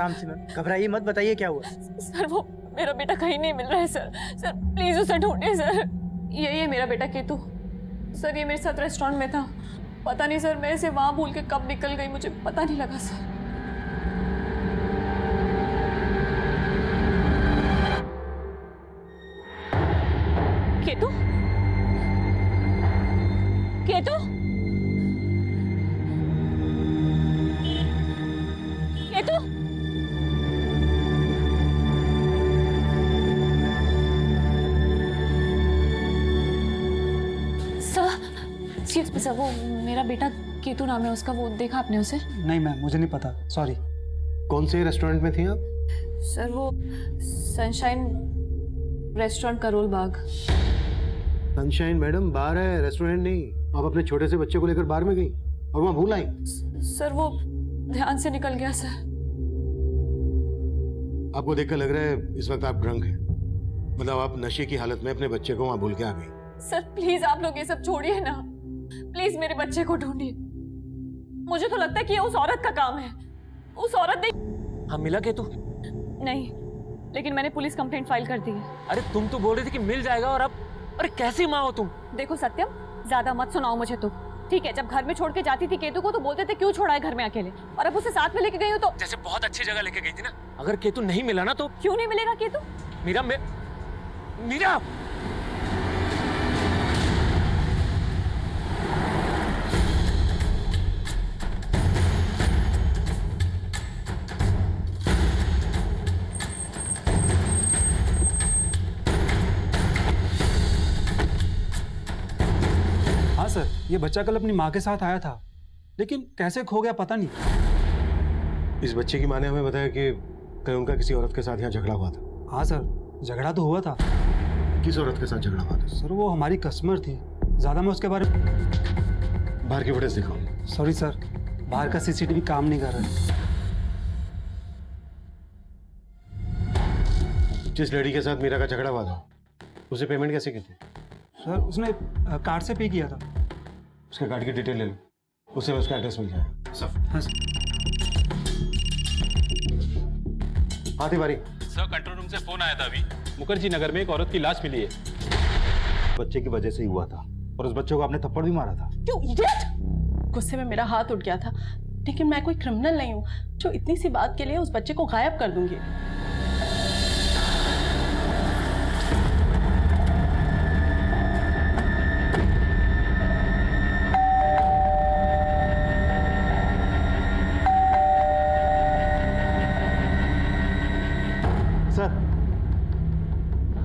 आराम से मैम, घबराइए मत, बताइए क्या हुआ। सर वो मेरा बेटा कहीं नहीं मिल रहा है सर। सर प्लीज उसे ढूंढिए सर। यही है मेरा बेटा केतु। सर ये मेरे साथ रेस्टोरेंट में था, पता नहीं सर मैं इसे वहां भूल के कब निकल गई, मुझे पता नहीं लगा sir. Ketu, Ketu, Ketu, excuse me sir, वो मेरा बेटा केतु नाम है उसका, वो देखा आपने उसे? नहीं मैम, मुझे नहीं पता, सॉरी। कौन से रेस्टोरेंट में थी आप? सर वो sunshine restaurant Karol Bagh. Sunshine madam बार है, रेस्टोरेंट नहीं। आप अपने छोटे से बच्चे को लेकर बार में गई और वहाँ भूल आई? सर वो ध्यान से निकल गया सर। आपको देखकर लग रहा है इस वक्त आप ड्रंक हैं, मतलब आप नशे की हालत में अपने बच्चे को वहाँ भूल के आ गई। सर प्लीज आप लोग ये सब छोड़िए ना, प्लीज मेरे बच्चे को ढूंढिए। मुझे तो लगता है कि ये उस औरत का काम है। उस औरत ने हाँ मिला केतु? नहीं, लेकिन मैंने पुलिस कंप्लेंट फाइल कर दी है। अरे तुम तो बोल रही थी कि मिल जाएगा, और अब अरे कैसी माँ हो तुम? देखो सत्यम, ज्यादा मत सुनाओ मुझे तुम, ठीक है? जब घर में छोड़ के जाती थी केतु को तो बोलते थे क्यों छोड़ा है घर में अकेले, और अब उसे साथ में लेके गई हो तो जैसे बहुत अच्छी जगह लेके गई थी ना। अगर केतु नहीं मिला ना तो क्यों नहीं मिलेगा केतु? मीरा मीरा हाँ सर, ये बच्चा कल अपनी माँ के साथ आया था, लेकिन कैसे खो गया पता नहीं। इस बच्चे की माँ ने हमें बताया कि कल उनका किसी औरत के साथ यहाँ झगड़ा हुआ था। हाँ सर, झगड़ा तो हुआ था। किस औरत के साथ झगड़ा हुआ था? सर वो हमारी कस्टमर थी, ज्यादा मैं उसके बारे में। बाहर की फुटेज दिखाओ। सॉरी सर, बाहर का सीसीटीवी काम नहीं कर रहा। जिस लेडी के साथ मीरा का झगड़ा हुआ था उसे पेमेंट कैसे की थी? सर उसने कार्ड से पे किया था। उसके कार्ड की डिटेल ले लो, उसे उसका एड्रेस मिल जाएगा। सब हाँ सर। हाँ तिवारी। सर कंट्रोल रूम से फोन आया था अभी, मुखर्जी नगर में एक औरत की लाश मिली है। बच्चे की वजह से ही हुआ था, और उस बच्चे को आपने थप्पड़ भी मारा था। क्यों इडियट! गुस्से में मेरा हाथ उठ गया था, लेकिन मैं कोई क्रिमिनल नहीं हूँ जो इतनी सी बात के लिए उस बच्चे को गायब कर दूंगी।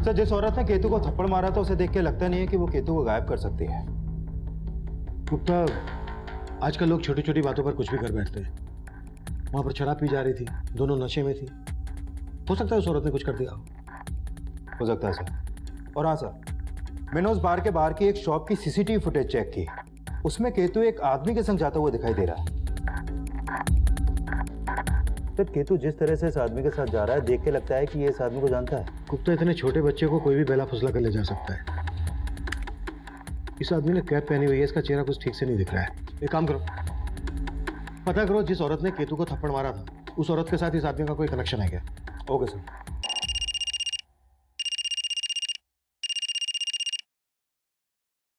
सर जिस औरत ने केतु को थप्पड़ मारा था उसे देख के लगता नहीं है कि वो केतु को गायब कर सकती है। गुप्ता, आजकल लोग छोटी छोटी बातों पर कुछ भी कर बैठते हैं। वहां पर शराब पी जा रही थी, दोनों नशे में थी, हो सकता है उस औरत ने कुछ कर दिया हो सकता है सर। और हाँ सर, मैंने उस बार के बाहर की एक शॉप की सीसीटीवी फुटेज चेक की, उसमें केतु एक आदमी के संग जाता हुआ दिखाई दे रहा है। सर केतु जिस तरह से इस आदमी के साथ जा रहा है देख के लगता है कि ये इस आदमी को जानता है। गुप्ता, इतने छोटे बच्चे को कोई भी बेला फुसला कर ले जा सकता है। इस आदमी ने कैप पहनी हुई है, इसका चेहरा कुछ ठीक से नहीं दिख रहा है। एक काम करो, पता करो जिस औरत ने केतु को थप्पड़ मारा था उस औरत के साथ इस आदमी का कोई कनेक्शन है क्या? Okay sir.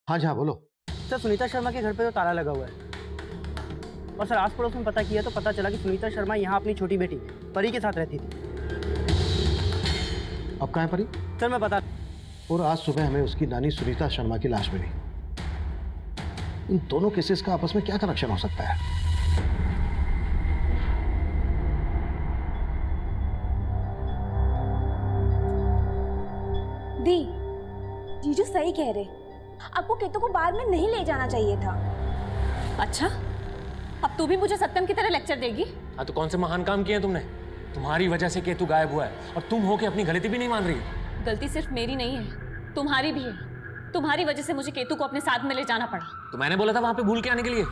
हाँ जी हाँ बोलो। सर सुनीता शर्मा के घर पे तो ताला लगा हुआ है, और सर आस पड़ोस में पता किया तो पता चला कि सुनीता शर्मा यहाँ अपनी छोटी बेटी परी के साथ रहती थी। अब कहाँ है परी? सर मैं बता। और आज सुबह हमें उसकी नानी सुनीता शर्मा की लाश मिली। इन दोनों केसेस का आपस में क्या कनेक्शन हो सकता है? दी, जीजू सही कह रहे, आपको केतु को बाहर में नहीं ले जाना चाहिए था। अच्छा, अब तू भी मुझे सत्यम की तरह लेक्चर देगी? हाँ तो कौन से महान काम किए तुमने? तुम्हारी वजह से केतु गायब हुआ है, और तुम होके अपनी गलती भी नहीं मान रही। गलती सिर्फ मेरी नहीं है, तुम्हारी भी है। तुम्हारी वजह से मुझे केतु को अपने साथ में ले जाना पड़ा। तो मैंने बोला था वहां पे भूल के आने के लिए।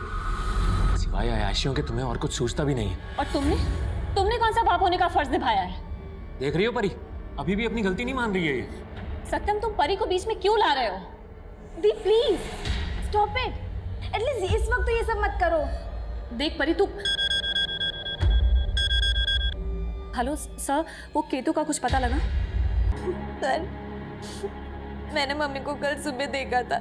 सिवाय अयाशियों के तुम्हें और कुछ सूझता भी नहीं है। और तुमने कौन सा बाप होने का फर्ज निभाया है? देख रही हो परी, अभी भी अपनी गलती नहीं मान रही है ये। सत्यम, तुम परी को बीच में क्यों ला रहे हो? दी प्लीज स्टॉप इट, एटलीस्ट इस वक्त तो ये सब मत करो। देख परी, तू हेलो सर, वो केतु का कुछ पता लगा? सर, मैंने मम्मी को कल सुबह देखा था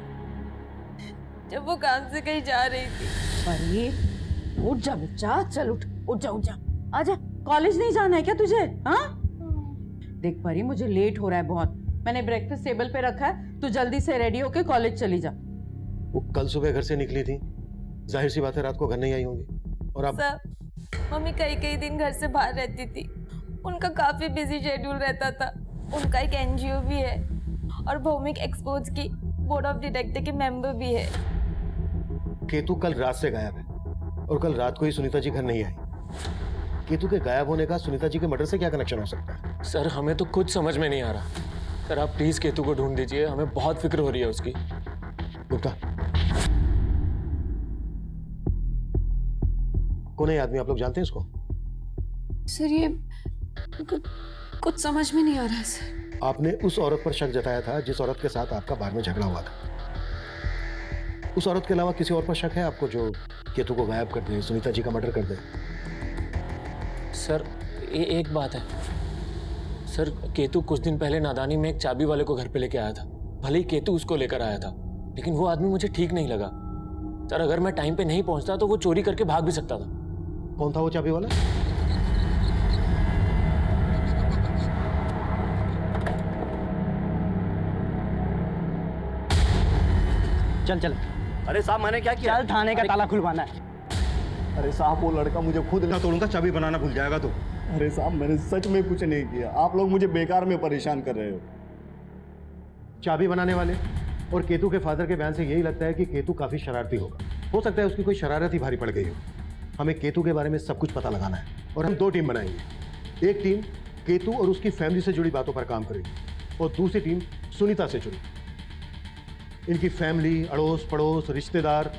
जब वो काम से कहीं जा रही थी। परी उठ जा बच्चा, चल उठ उठ जा आजा। कॉलेज नहीं जाना है क्या तुझे? हाँ देख परी, मुझे लेट हो रहा है बहुत। मैंने ब्रेकफास्ट टेबल पे रखा है, तू जल्दी से रेडी होके कॉलेज चली जा। वो कल सुबह घर से निकली थी, जाहिर सी बात है रात को घर नहीं आई होंगी। और अब सर, मम्मी कई दिन घर से बाहर रहती थी, उनका काफी बिजी शेड्यूल रहता था। उनका एक एनजीओ भी है और भौमिक एक्सपोर्ट्स की बोर्ड ऑफ डायरेक्टर के मेंबर भी है। केतु कल रात से गायब है और कल रात को ही सुनीता जी घर नहीं आई। केतु के गायब होने का सुनीता जी के मर्डर से क्या कनेक्शन हो सकता है? सर हमें तो कुछ समझ में नहीं आ रहा। सर आप प्लीज केतु को ढूंढ दीजिए, हमें बहुत फिक्र हो रही है उसकी। गुप्ता, कौन है ये आदमी? आप लोग जानते हैं इसको? सर ये कुछ समझ में नहीं आ रहा है सर। आपने उस औरत पर शक जताया था जिस औरत के साथ आपका बार में झगड़ा हुआ था। उस औरत के अलावा किसी और पर शक है आपको जो केतु को गायब कर दे, सुनीता जी का मर्डर कर दे? सर एक बात है सर, केतु कुछ दिन पहले नादानी में एक चाबी वाले को घर पे लेके आया था। भले ही केतु उसको लेकर आया था, लेकिन वो आदमी मुझे ठीक नहीं लगा। सर अगर मैं टाइम पे नहीं पहुंचता तो वो चोरी करके भाग भी सकता था। कौन था वो चाबी वाला? चल चल, अरे साहब मैंने क्या किया? चल थाने का ताला खुलवाना है। अरे साहब वो लड़का मुझे खुद ना तोड़ूंगा, चाबी बनाना भूल जाएगा तो। अरे साहब मैंने सच में कुछ नहीं किया, आप लोग मुझे बेकार में परेशान कर रहे हो। चाबी बनाने वाले और केतु के फादर के बयान से यही लगता है कि केतु काफी शरारती होगा। हो सकता है उसकी कोई शरारत ही भारी पड़ गई हो। हमें केतु के बारे में सब कुछ पता लगाना है और हम 2 टीम बनाएंगे। एक टीम केतु और उसकी फैमिली से जुड़ी बातों पर काम करेगी और दूसरी टीम सुनीता से जुड़ी। इनकी फैमिली, अड़ोस पड़ोस, रिश्तेदार,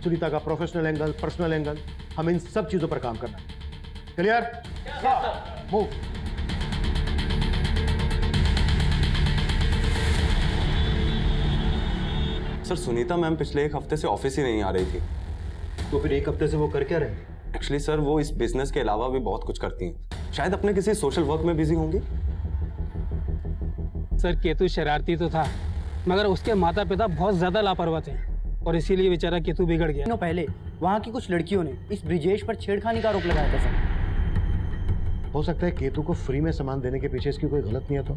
सुनीता का प्रोफेशनल एंगल, पर्सनल एंगल, हमें इन सब चीजों पर काम करना है। Clear? Move. Sir Sunita ma'am पिछले 1 हफ्ते से ऑफिस ही नहीं आ रही थी। तो फिर 1 हफ्ते से वो कर क्या रहे? एक्चुअली सर वो इस बिजनेस के अलावा भी बहुत कुछ करती हैं। शायद अपने किसी सोशल वर्क में बिजी होंगी। सर केतु शरारती तो था, मगर उसके माता पिता बहुत ज्यादा लापरवाह थे और इसीलिए बेचारा केतु बिगड़ गया। दिनों पहले वहाँ की कुछ लड़कियों ने इस ब्रिजेश पर छेड़खानी का आरोप लगाया था सर। हो सकता है केतु को फ्री में सामान देने के पीछे इसकी कोई गलत नियत हो।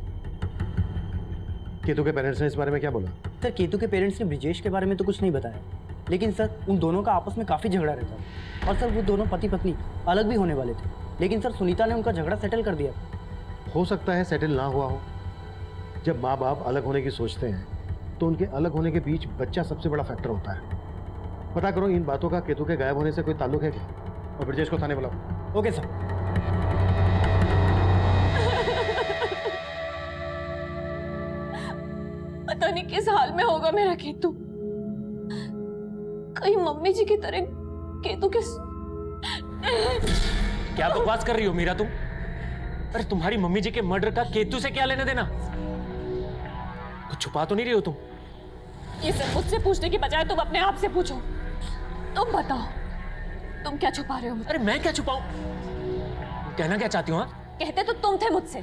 केतु के पेरेंट्स ने इस बारे में क्या बोला? सर केतु के पेरेंट्स ने ब्रिजेश के बारे में तो कुछ नहीं बताया, लेकिन सर उन दोनों का आपस में काफ़ी झगड़ा रहता था और सर वो दोनों पति पत्नी अलग भी होने वाले थे, लेकिन सर सुनीता ने उनका झगड़ा सेटल कर दिया। हो सकता है सेटल ना हुआ हो। जब माँ बाप अलग होने की सोचते हैं तो उनके अलग होने के बीच बच्चा सबसे बड़ा फैक्टर होता है। पता करो इन बातों का केतु के गायब होने से कोई ताल्लुक है क्या, और ब्रिजेश को थाने बुलाओ। Okay sir. पता नहीं किस हाल में होगा मेरा केतु। कहीं मम्मी जी की तरह केतु किस क्या बकवास कर रही हो मीरा तुम? अरे तुम्हारी मम्मी जी के मर्डर का केतु से क्या लेना देना? कुछ छुपा तो नहीं रही हो तुम? ये सब मुझसे पूछने की बजाय तुम अपने आप से पूछो। तुम बताओ, तुम क्या छुपा रहे हो? अरे मैं क्या छुपाऊं? कहना क्या चाहती हो? कहते तो तुम थे मुझसे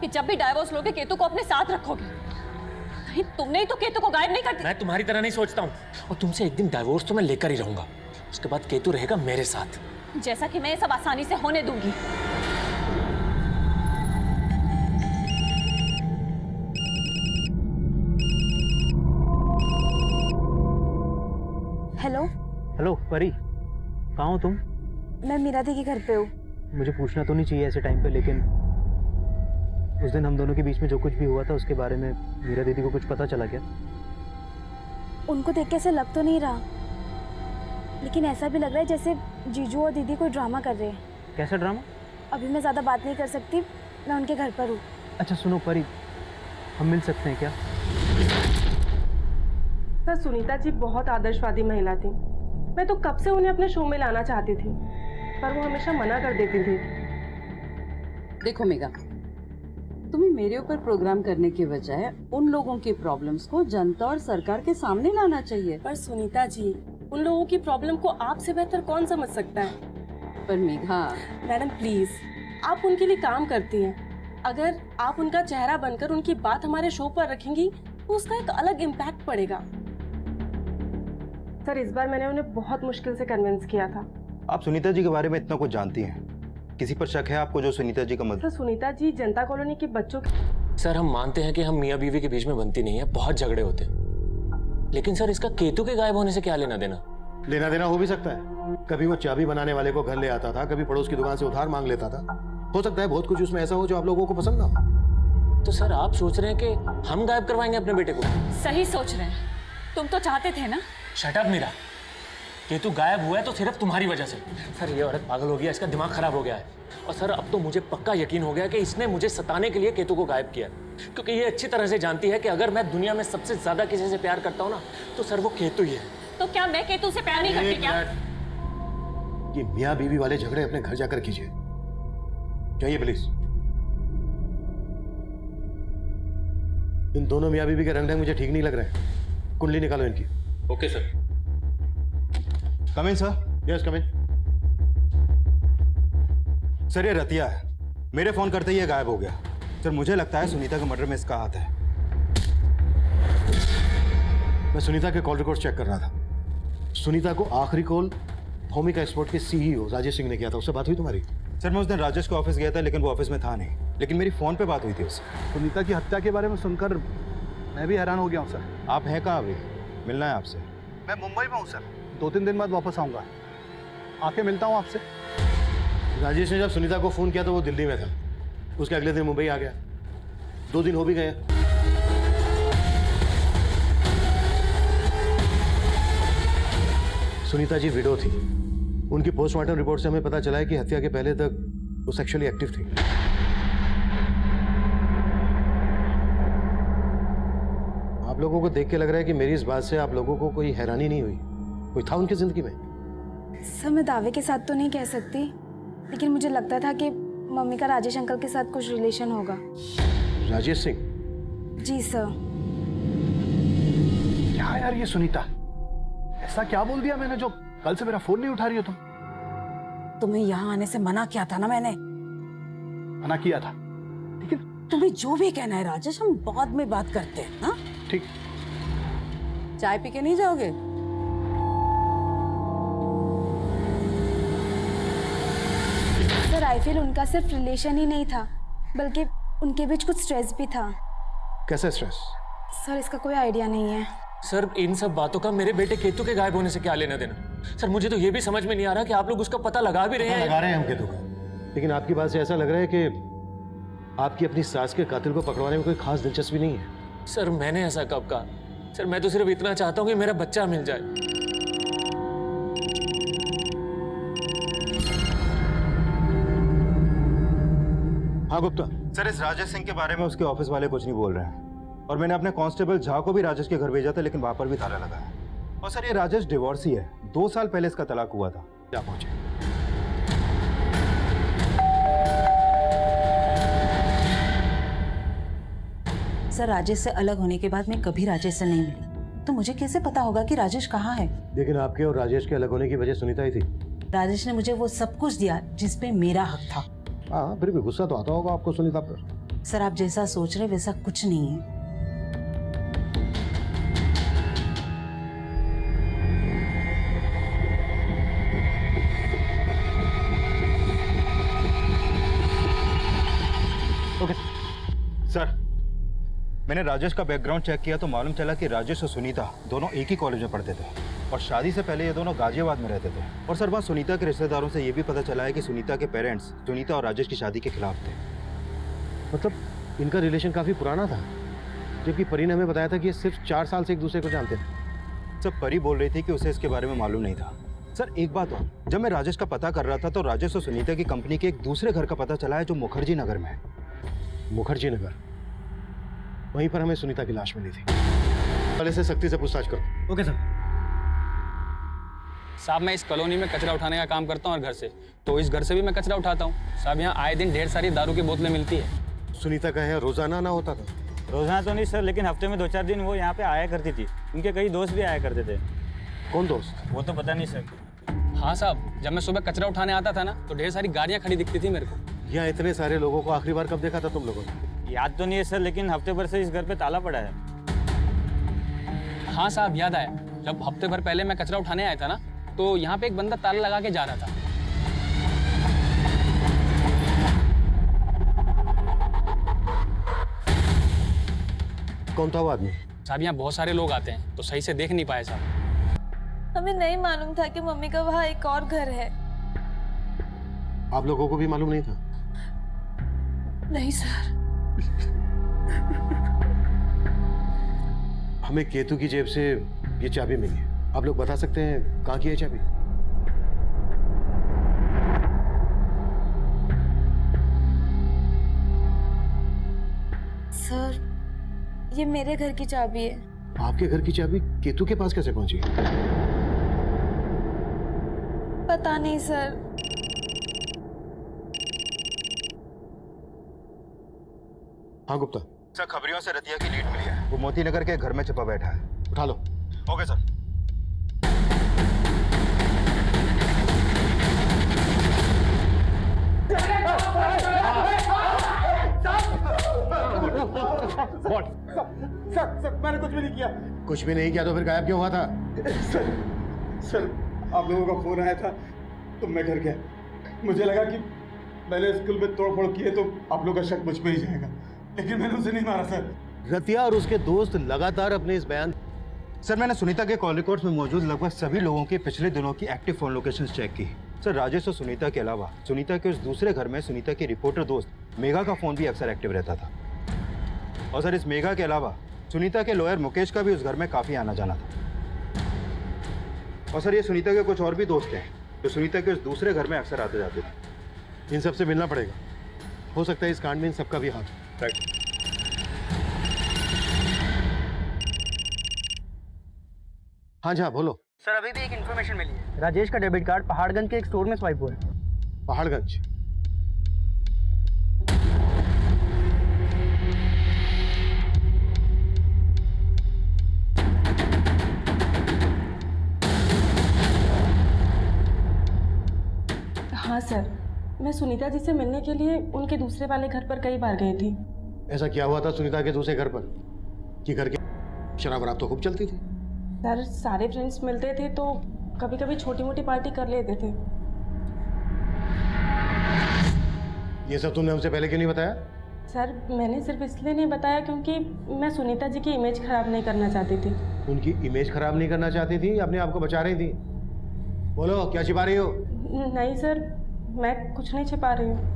कि जब भी डाइवोर्स लोगे केतु को अपने साथ रखोगे। नहीं तुमने ही तो केतु को गायब नहीं कर दिया। मैं तुम्हारी तरह नहीं सोचता हूँ और तुमसे एक दिन डाइवोर्स तो मैं लेकर ही रहूंगा। उसके बाद केतु रहेगा मेरे साथ। जैसा कि मैं ये सब आसानी से होने दूंगी। हेलो। हेलो परी, कहाँ हो तुम? मैं मीरा दी के घर पे हूँ। मुझे पूछना तो नहीं चाहिए ऐसे टाइम पे, लेकिन उस दिन हम दोनों के बीच में जो कुछ भी हुआ था उसके बारे में मीरा दीदी को कुछ पता चला क्या? उनको देख के ऐसा लग तो नहीं रहा, लेकिन ऐसा भी लग रहा है जैसे जीजू और दीदी कोई ड्रामा कर रहे हैं। कैसा ड्रामा? अभी मैं ज़्यादा बात नहीं कर सकती, मैं उनके घर पर हूँ। अच्छा सुनो परी, हम मिल सकते हैं क्या? सर सुनीता जी बहुत आदर्शवादी महिला थी। मैं तो कब से उन्हें अपने शो में लाना चाहती थी, पर वो हमेशा मना कर देती थी। देखो मेघा, तुम्हें मेरे ऊपर प्रोग्राम करने के बजाय उन लोगों की प्रॉब्लम्स को जनता और सरकार के सामने लाना चाहिए। पर सुनीता जी, उन लोगों की प्रॉब्लम को आपसे बेहतर कौन समझ सकता है? पर मेघा, मैडम प्लीज, आप उनके लिए काम करती हैं। अगर आप उनका चेहरा बनकर उनकी बात हमारे शो पर रखेंगी तो उसका एक अलग इम्पैक्ट पड़ेगा। सर, इस बार मैंने उन्हें बहुत मुश्किल से कन्विंस किया था। आप सुनीता जी के बारे में इतना कुछ जानती हैं, किसी पर शक है आपको जो सुनीता जी का सर, सुनीता जी जनता कॉलोनी के बच्चों के सर हम मानते हैं कि हम मियाँ बीवी के बीच में बनती नहीं है, बहुत झगड़े होते हैं, लेकिन सर इसका केतु के गायब होने से क्या लेना देना? लेना देना हो भी सकता है। कभी वो चाबी बनाने वाले को घर ले आता था, कभी पड़ोस की दुकान से उधार मांग लेता था। हो सकता है बहुत कुछ उसमें ऐसा हो जो आप लोगों को पसंद ना हो। तो सर आप सोच रहे हैं कि हम गायब करवाएंगे अपने बेटे को? सही सोच रहे हैं, तुम तो चाहते थे ना। शट अप मीरा, केतु गायब हुआ है तो सिर्फ तुम्हारी वजह से। सर ये औरत पागल हो गया, इसका दिमाग खराब हो गया है। और सर अब तो मुझे पक्का यकीन हो गया कि इसने मुझे सताने के लिए केतु को गायब किया, क्योंकि ये अच्छी तरह से जानती है कि अगर मैं दुनिया में सबसे ज्यादा किसी से प्यार करता हूँ ना तो सर वो केतु ही है। तो क्या मैं केतु से प्यार नहीं करती क्या? ये मियाँ बीवी वाले झगड़े अपने घर जाकर कीजिए, जाइए प्लीज। इन दोनों मियाँ बीवी के रंग मुझे ठीक नहीं लग रहे। कुंडली निकालो इनकी। Okay sir. Come in sir. Yes come in. Sir ये रतिया है, मेरे फोन करते ही ये गायब हो गया। सर मुझे लगता है सुनीता के मर्डर में इसका हाथ है। मैं सुनीता के कॉल रिकॉर्ड चेक कर रहा था। सुनीता को आखिरी कॉल भूमिका एक्सपोर्ट के सीईओ राजेश सिंह ने किया था। उससे बात हुई तुम्हारी? सर मैं उस दिन राजेश के ऑफिस गया था, लेकिन वो ऑफिस में था नहीं, लेकिन मेरी फोन पे बात हुई थी उससे। सुनीता की हत्या के बारे में सुनकर मैं भी हैरान हो गया हूँ सर। आप हैं कहाँ अभी? मिलना है आपसे। मैं मुंबई में हूँ सर, 2-3 दिन बाद वापस आऊँगा, आके मिलता हूँ आपसे। राजेश ने जब सुनीता को फोन किया तो वो दिल्ली में था। उसके अगले दिन मुंबई आ गया। 2 दिन हो भी गए। सुनीता जी विडो थी। उनकी पोस्टमार्टम रिपोर्ट से हमें पता चला है कि हत्या के पहले तक वो सेक्सुअली एक्टिव थी। आप लोगों को देख के लग रहा है कि मेरी इस बात से आप लोगों को कोई हैरानी नहीं हुई? कोई था उनकी जिंदगी में? सर मैं दावे के साथ तो नहीं कह सकती, लेकिन मुझे लगता था कि मम्मी का राजेश अंकल के साथ कुछ रिलेशन होगा। राजेश सिंह? जी सर। क्या यार ये सुनीता, ऐसा क्या बोल दिया मैंने जो कल से मेरा फोन नहीं उठा रही हो तुम? तुम्हें यहाँ आने से मना किया था ना मैंने। मना किया था, लेकिन तुम्हें जो भी कहना है राजेश, हम बाद में बात करते हैं। हाँ ठीक। चाय पी के नहीं जाओगे? सर आई फील उनका सिर्फ रिलेशन ही नहीं था, बल्कि उनके बीच कुछ स्ट्रेस भी था। कैसा स्ट्रेस? सर इसका कोई आइडिया नहीं है। सर इन सब बातों का मेरे बेटे केतु के गायब होने से क्या लेना देना? सर मुझे तो ये भी समझ में नहीं आ रहा कि आप लोग उसका पता लगा भी रहे हैं। लगा रहे हैं हम केतु का, लेकिन आपकी बात से ऐसा लग रहा है कि आपकी अपनी सास के कातिल को पकड़वाने में कोई खास दिलचस्पी नहीं है। सर मैंने ऐसा कब कहा? सर मैं तो सिर्फ इतना चाहता हूँ कि मेरा बच्चा मिल जाए। हाँ गुप्ता। सर इस राजेश सिंह के बारे में उसके ऑफिस वाले कुछ नहीं बोल रहे हैं, और मैंने अपने कांस्टेबल झा को भी राजेश के घर भेजा था, लेकिन वहां पर भी ताला लगा है। और सर ये राजेश डिवोर्सी है, 2 साल पहले इसका तलाक हुआ था। क्या पहुंचे? सर राजेश से अलग होने के बाद मैं कभी राजेश से नहीं मिली, तो मुझे कैसे पता होगा कि राजेश कहाँ है? लेकिन आपके और राजेश के अलग होने की वजह सुनीता ही थी। राजेश ने मुझे वो सब कुछ दिया जिसपे मेरा हक था। हाँ फिर भी गुस्सा तो आता होगा आपको सुनीता पर। सर आप जैसा सोच रहे वैसा कुछ नहीं है। ओके सर, मैंने राजेश का बैकग्राउंड चेक किया तो मालूम चला कि राजेश और सुनीता दोनों एक ही कॉलेज में पढ़ते थे, और शादी से पहले ये दोनों गाजियाबाद में रहते थे। और सर वहाँ सुनीता के रिश्तेदारों से ये भी पता चला है कि सुनीता के पेरेंट्स सुनीता और राजेश की शादी के खिलाफ थे। मतलब इनका रिलेशन काफी पुराना था, जबकि परी ने हमें बताया था कि ये सिर्फ 4 साल से एक दूसरे को जानते थे। सर परी बोल रही थी कि उसे इसके बारे में मालूम नहीं था। सर एक बात और, जब मैं राजेश का पता कर रहा था तो राजेश और सुनीता की कंपनी के एक दूसरे घर का पता चला है जो मुखर्जी नगर में है। मुखर्जी नगर? वहीं पर हमें सुनीता की लाश मिली थी। पहले से सख्ती से पूछताछ करो। Okay sir. साहब मैं इस कॉलोनी में कचरा उठाने का काम करता हूँ और घर से, तो इस घर से भी मैं कचरा उठाता हूँ। साहब यहाँ आए दिन ढेर सारी दारू की बोतलें मिलती है। सुनीता का यहाँ रोजाना ना होता था? रोजाना तो नहीं सर, लेकिन हफ्ते में 2-4 दिन वो यहाँ पे आया करती थी। उनके कई दोस्त भी आया करते थे। कौन दोस्त? वो तो पता नहीं सर। हाँ साहब, जब मैं सुबह कचरा उठाने आता था ना तो ढेर सारी गाड़ियाँ खड़ी दिखती थी मेरे को। यहाँ इतने सारे लोगों को आखिरी बार कब देखा था तुम लोगों ने? याद तो नहीं है सर, लेकिन हफ्ते भर से इस घर पे ताला पड़ा है। हाँ साहब, याद आया। जब हफ्ते भर पहले मैं कचरा उठाने आया था ना, तो यहाँ पे एक बंदा ताला लगा के जा रहा था। कौन था वो आदमी? साहब यहाँ बहुत सारे लोग आते हैं, तो सही से देख नहीं पाए साहब। हमें नहीं मालूम था कि मम्मी का वहाँ एक और घर है। आप लोगों को भी मालूम नहीं था? नहीं सर। हमें केतु की जेब से ये चाबी मिली है। आप लोग बता सकते हैं कहाँ की है चाबी? सर, ये मेरे घर की चाबी है। आपके घर की चाबी केतु के पास कैसे पहुंची? पता नहीं सर। हाँ गुप्ता। सर, खबरियों से रतिया की लीड मिली है। वो मोती नगर के घर में छिपा बैठा है। उठा लो। Okay sir. सर मैंने कुछ भी नहीं किया। कुछ भी नहीं किया तो फिर गायब क्यों हुआ था? सर आप लोगों का फोन आया था तो मैं घर गया। मुझे लगा कि मैंने स्कूल में तोड़फोड़ की है तो आप लोग का शक मुझ पे ही जाएगा, लेकिन मैंने उसे नहीं मारा सर। रतिया और उसके दोस्त लगातार अपने इस बयान। सर, मैंने सुनीता के कॉल रिकॉर्ड्स में मौजूद लगभग सभी लोगों के पिछले दिनों की एक्टिव फोन लोकेशंस चेक की। सर, राजेश और सुनीता के अलावा सुनीता के उस दूसरे घर में सुनीता की रिपोर्टर दोस्त मेघा का फोन भी अक्सर एक्टिव रहता था। और सर, इस मेघा के अलावा सुनीता के लॉयर मुकेश का भी उस घर में काफ़ी आना जाना था। और सर, ये सुनीता के कुछ और भी दोस्त हैं जो सुनीता के उस दूसरे घर में अक्सर आते जाते थे। इन सबसे मिलना पड़ेगा। हो सकता है इस कांड में इन सबका भी हाथ। राइट। हाँ जी, बोलो। सर, अभी भी एक इन्फॉर्मेशन मिली है। राजेश का डेबिट कार्ड पहाड़गंज के एक स्टोर में स्वाइप हुआ है। पहाड़गंज? हाँ सर, मैं सुनीता जी से मिलने के लिए उनके दूसरे वाले घर पर कई बार गई थी। ऐसा क्या हुआ था सुनीता के दूसरे घर पर कि घर के शराब वराब तो खूब चलती थी? सर, सारे फ्रेंड्स मिलते थे तो कभी कभी छोटी मोटी पार्टी कर लेते थे। ये सब तुमने हमसे पहले क्यों नहीं बताया? सर, मैंने सिर्फ इसलिए नहीं बताया क्योंकि मैं सुनीता जी की इमेज खराब नहीं करना चाहती थी। उनकी इमेज खराब नहीं करना चाहती थी, अपने आप को बचा रही थी? बोलो, क्या छिपा रही हो? नहीं सर, मैं कुछ नहीं छिपा रही हूँ।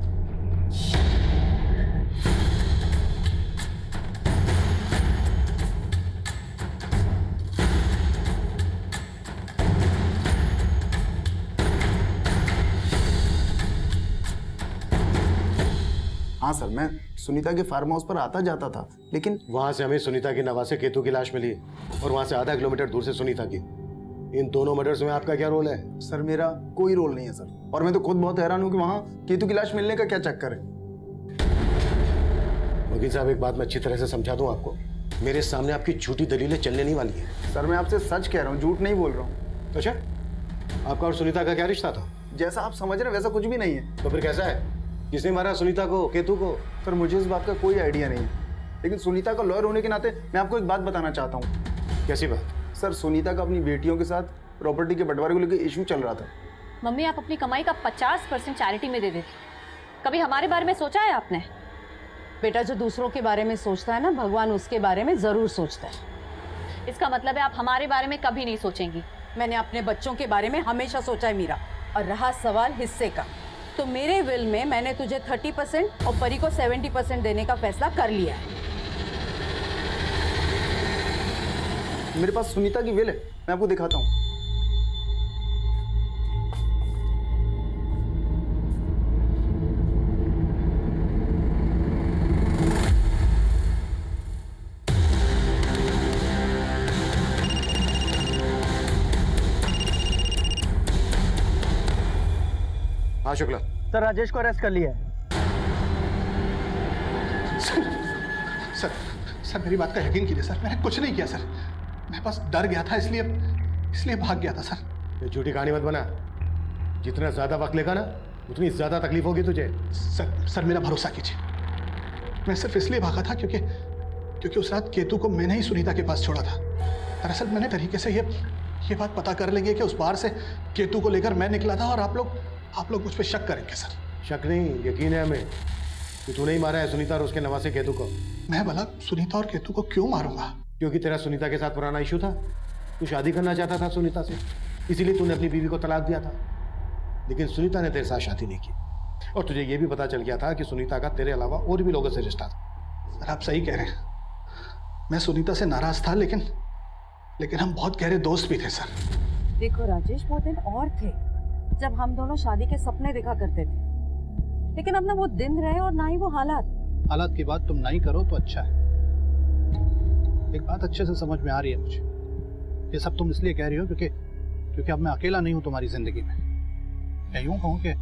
हाँ सर, मैं सुनीता के फार्म हाउस पर आता जाता था, लेकिन वहां से हमें सुनीता की नवासे केतु की लाश मिली और वहां से आधा किलोमीटर दूर से सुनीता की। इन दोनों मर्डर्स में आपका क्या रोल है? सर मेरा कोई रोल नहीं है सर, और मैं तो खुद बहुत हैरान हूँ कि वहाँ केतु की लाश मिलने का क्या चक्कर है। वकील साहब, एक बात मैं अच्छी तरह से समझा दूं आपको, मेरे सामने आपकी झूठी दलीलें चलने नहीं वाली है। सर मैं आपसे सच कह रहा हूँ, झूठ नहीं बोल रहा हूँ। अच्छा, आपका और सुनीता का क्या रिश्ता था? जैसा आप समझ रहे हैं वैसा कुछ भी नहीं है। तो फिर कैसा है? किसने मारा सुनीता को, केतु को? सर मुझे इस बात का कोई आइडिया नहीं है, लेकिन सुनीता का लॉयर होने के नाते मैं आपको एक बात बताना चाहता हूँ। कैसी बात? सर, सुनीता का अपनी बेटियों के साथ प्रॉपर्टी के बंटवारे को लेकर इशू चल रहा था। मम्मी, आप अपनी कमाई का 50% चैरिटी में दे देती। कभी हमारे बारे में सोचा है आपने? बेटा, जो दूसरों के बारे में सोचता है ना, भगवान उसके बारे में जरूर सोचता है। इसका मतलब है आप हमारे बारे में कभी नहीं सोचेंगी। मैंने अपने बच्चों के बारे में हमेशा सोचा है मीरा। और रहा सवाल हिस्से का, तो मेरे विल में मैंने तुझे 30% और परी को 70% देने का फैसला कर लिया है। मेरे पास सुनीता की विल है, मैं आपको दिखाता हूँ। हाँ शुक्ला। सर, राजेश को अरेस्ट कर लिया है। सर मेरी बात का यकीन कीजिए सर, मैंने कुछ नहीं किया सर। मैं बस डर गया था, इसलिए भाग गया था सर। ये झूठी कहानी मत बना। जितना ज्यादा वक्त लेगा ना, उतनी ज्यादा तकलीफ होगी तुझे। सर मेरा भरोसा कीजिए, मैं सिर्फ इसलिए भागा था क्योंकि उस रात केतु को मैंने ही सुनीता के पास छोड़ा था। दरअसल मैंने तरीके से ये बात पता कर लेंगे कि उस बार से केतु को लेकर मैं निकला था और आप लोग मुझ पर शक करेंगे सर। शक नहीं, यकीन है हमें कि तूने ही मारा है सुनीता और उसके नवासे केतु को। मैं भला सुनीता और केतु को क्यों मारूंगा? क्योंकि तेरा सुनीता के साथ पुराना इशू था। तू शादी करना चाहता था सुनीता से, इसीलिए तूने अपनी बीवी को तलाक दिया था। लेकिन सुनीता ने तेरे साथ शादी नहीं की और तुझे यह भी पता चल गया था कि सुनीता का तेरे अलावा और भी लोगों से रिश्ता था। सर आप सही कह रहे हैं, मैं सुनीता से नाराज था, लेकिन हम बहुत गहरे दोस्त भी थे सर। देखो राजेश, वो दिन और थे जब हम दोनों शादी के सपने देखा करते थे, लेकिन अब ना वो दिन रहे और ना ही वो हालात की बात तुम नहीं करो तो अच्छा है। एक बात अच्छे से समझ में आ रही है मुझे, ये सब तुम इसलिए कह रही हो क्योंकि अब मैं अकेला नहीं हूं तुम्हारी जिंदगी में। मैं यूं कहूं कि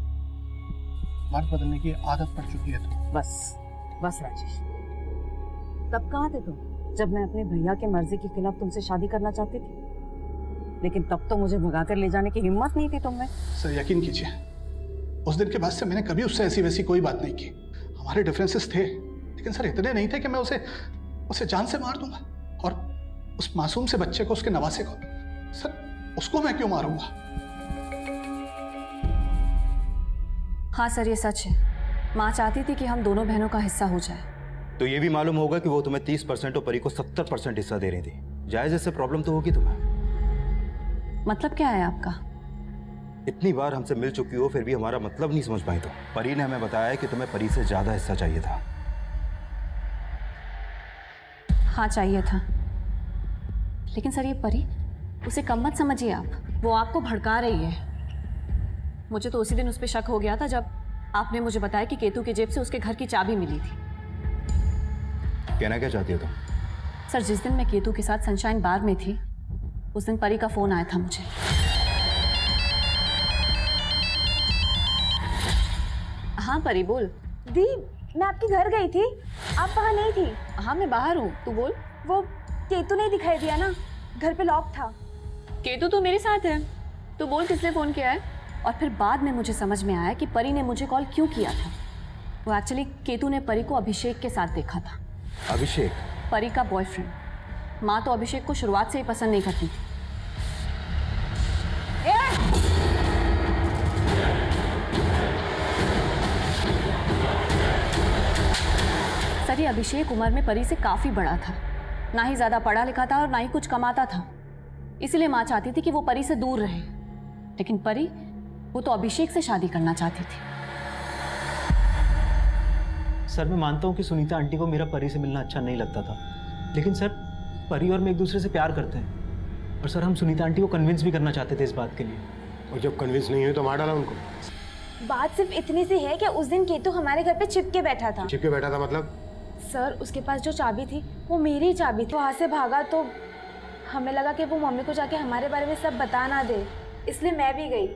मर्द बदलने की आदत पड़ चुकी है तो बस राजेश, तब कहाँ थे तुम जब मैं अपने भैया के मर्जी के खिलाफ तुमसे शादी करना चाहती थी? लेकिन तब तो मुझे भगाकर ले जाने की हिम्मत नहीं थी तुम में। सर यकीन कीजिए, उस दिन के बाद से मैंने कभी उससे ऐसी वैसी कोई बात नहीं की। हमारे डिफरेंसेस थे, लेकिन सर इतने नहीं थे कि मैं उसे जान से मार दूंगा। और उस मासूम से बच्चे को, उसके नवासे को, सर उसको मैं क्यों मारूंगा? हाँ सर ये सच है, माँ चाहती थी कि हम दोनों बहनों का हिस्सा हो जाए। तो ये भी मालूम होगा कि वो तुम्हें 30% और परी को 70% हिस्सा दे रही थी। जायज इससे प्रॉब्लम तो होगी तुम्हें। मतलब क्या है आपका? इतनी बार हमसे मिल चुकी हो फिर भी हमारा मतलब नहीं समझ पाई। तो परी ने हमें बताया कि तुम्हें परी से ज्यादा हिस्सा चाहिए था। हाँ चाहिए था, लेकिन सर ये परी, उसे कम मत समझिए आप, वो आपको भड़का रही है। मुझे तो उसी दिन उस पर शक हो गया था जब आपने मुझे बताया कि केतु की जेब से उसके घर की चाबी मिली थी। कहना क्या चाहती हो तुम? सर जिस दिन मैं केतु के साथ सनशाइन बार में थी, उस दिन परी का फोन आया था मुझे। हाँ परी बोल। दी मैं आपके घर गई थी, आप वहाँ नहीं थी। हाँ मैं बाहर हूँ, तू बोल। वो केतु नहीं दिखाई दिया ना, घर पे लॉक था। केतु तो मेरे साथ है, तू बोल किसने फोन किया है? और फिर बाद में मुझे समझ में आया कि परी ने मुझे कॉल क्यों किया था। वो एक्चुअली केतु ने परी को अभिषेक के साथ देखा था। अभिषेक? परी का बॉयफ्रेंड। माँ तो अभिषेक को शुरुआत से ही पसंद नहीं करती थी। सर ये अभिषेक उम्र में परी से काफी बड़ा था, ना ही ज्यादा पढ़ा लिखा था और ना ही कुछ कमाता था, इसलिए माँ चाहती थी कि वो परी से दूर रहे। लेकिन परी, वो तो अभिषेक से शादी करना चाहती थी। सर मैं मानता हूँ कि सुनीता आंटी को मेरा परी से मिलना अच्छा नहीं लगता था, लेकिन सर परी और मैं एक दूसरे से प्यार करते हैं और सर हम सुनीता आंटी को कन्विंस भी करना चाहते थे इस बात के लिए। और जब कन्विंस नहीं हुई तो मार डाला उनको। बात सिर्फ इतनी सी है कि उस दिन केतु हमारे घर पे छिपके बैठा था। छिपके बैठा था मतलब? सर उसके पास जो चाबी थी वो मेरी चाबी थी। वहाँ से भागा तो हमें लगा कि वो मम्मी को जाके हमारे बारे में सब बता ना दे, इसलिए मैं भी गई।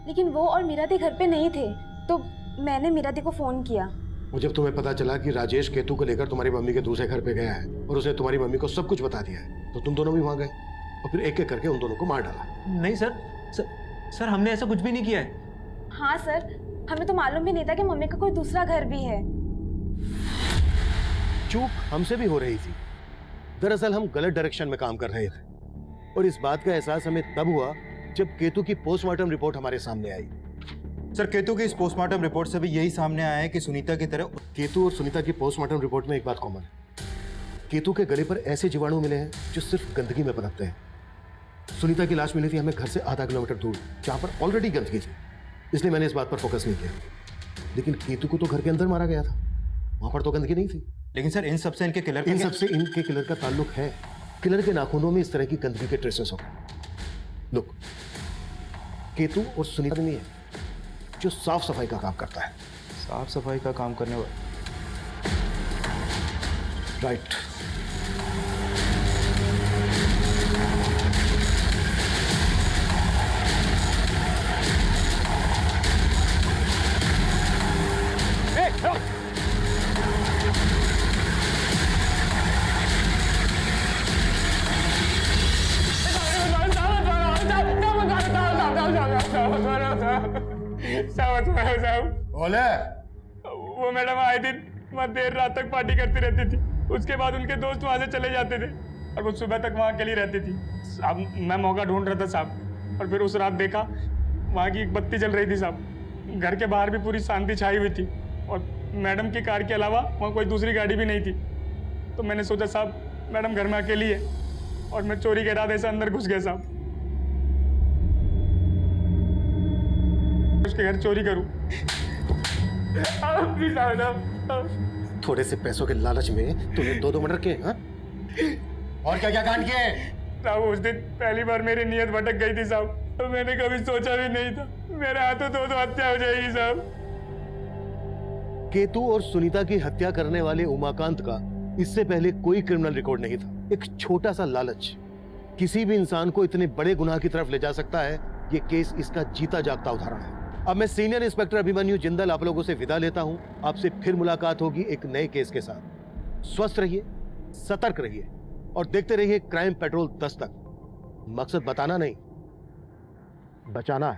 लेकिन वो और मीरा दी घर पे नहीं थे, तो मैंने मीरा दी को फोन किया। और जब तुम्हें पता चला कि राजेश केतु को लेकर तुम्हारी मम्मी के दूसरे घर पे गया है और उसने तुम्हारी मम्मी को सब कुछ बता दिया है, तो तुम दोनों भी वहां गए और फिर एक एक करके उन दोनों को मार डाला। नहीं सर हमने ऐसा कुछ भी नहीं किया है। हाँ सर, हमें तो मालूम भी नहीं था कि मम्मी का कोई दूसरा घर भी है। चूक हमसे भी हो रही थी। दरअसल हम गलत डायरेक्शन में काम कर रहे थे और इस बात का एहसास हमें तब हुआ जब केतु की पोस्टमार्टम रिपोर्ट हमारे सामने आई। सर केतु की इस पोस्टमार्टम रिपोर्ट से भी यही सामने आया है कि सुनीता की तरह केतु और सुनीता की पोस्टमार्टम रिपोर्ट में एक बात कॉमन है। केतु के गले पर ऐसे जीवाणु मिले हैं जो सिर्फ गंदगी में पनपते हैं। सुनीता की लाश मिली थी हमें घर से आधा किलोमीटर दूर, जहां पर ऑलरेडी गंदगी थी, इसलिए मैंने इस बात पर फोकस नहीं किया। लेकिन केतु को तो घर के अंदर मारा गया था, वहां पर तो गंदगी नहीं थी। लेकिन सर इन सबसे इनके किलर का ताल्लुक है। किलर के नाखूनों में इस तरह की गंदगी के ट्रेसेस हो गए। लुक, केतु और सुनीता नहीं है जो साफ सफाई का काम करता है। साफ सफाई का काम करने वाला? राइट। साहब बोले वो मैडम आए दिन वहाँ देर रात तक पार्टी करती रहती थी। उसके बाद उनके दोस्त वहाँ से चले जाते थे और वो सुबह तक वहाँ अकेली रहती थी। अब मैं मौका ढूंढ रहा था साहब, और फिर उस रात देखा वहाँ की एक बत्ती जल रही थी साहब। घर के बाहर भी पूरी शांति छाई हुई थी और मैडम की कार के अलावा वहाँ कोई दूसरी गाड़ी भी नहीं थी। तो मैंने सोचा साहब मैडम घर में अकेली है और मैं चोरी के इरादे से अंदर घुस गया साहब, उसके घर चोरी करूं। थोड़े से पैसों के लालच में तूने 2 मर्डर किए, हाँ? और क्या क्या कांड किए? साहब उस दिन पहली बार मेरी नीयत भटक गई थी साहब, तो मैंने कभी सोचा भी नहीं था मेरे हाथों तो हत्या हो जाएगी साहब। केतु और सुनीता की हत्या करने वाले उमाकांत का इससे पहले कोई क्रिमिनल रिकॉर्ड नहीं था। एक छोटा सा लालच किसी भी इंसान को इतने बड़े गुनाह की तरफ ले जा सकता है। ये केस इसका जीता जागता उदाहरण है। अब मैं सीनियर इंस्पेक्टर अभिमन्यु जिंदल आप लोगों से विदा लेता हूं। आपसे फिर मुलाकात होगी एक नए केस के साथ। स्वस्थ रहिए, सतर्क रहिए और देखते रहिए क्राइम पेट्रोल 10 तक। मकसद बताना नहीं, बचाना है।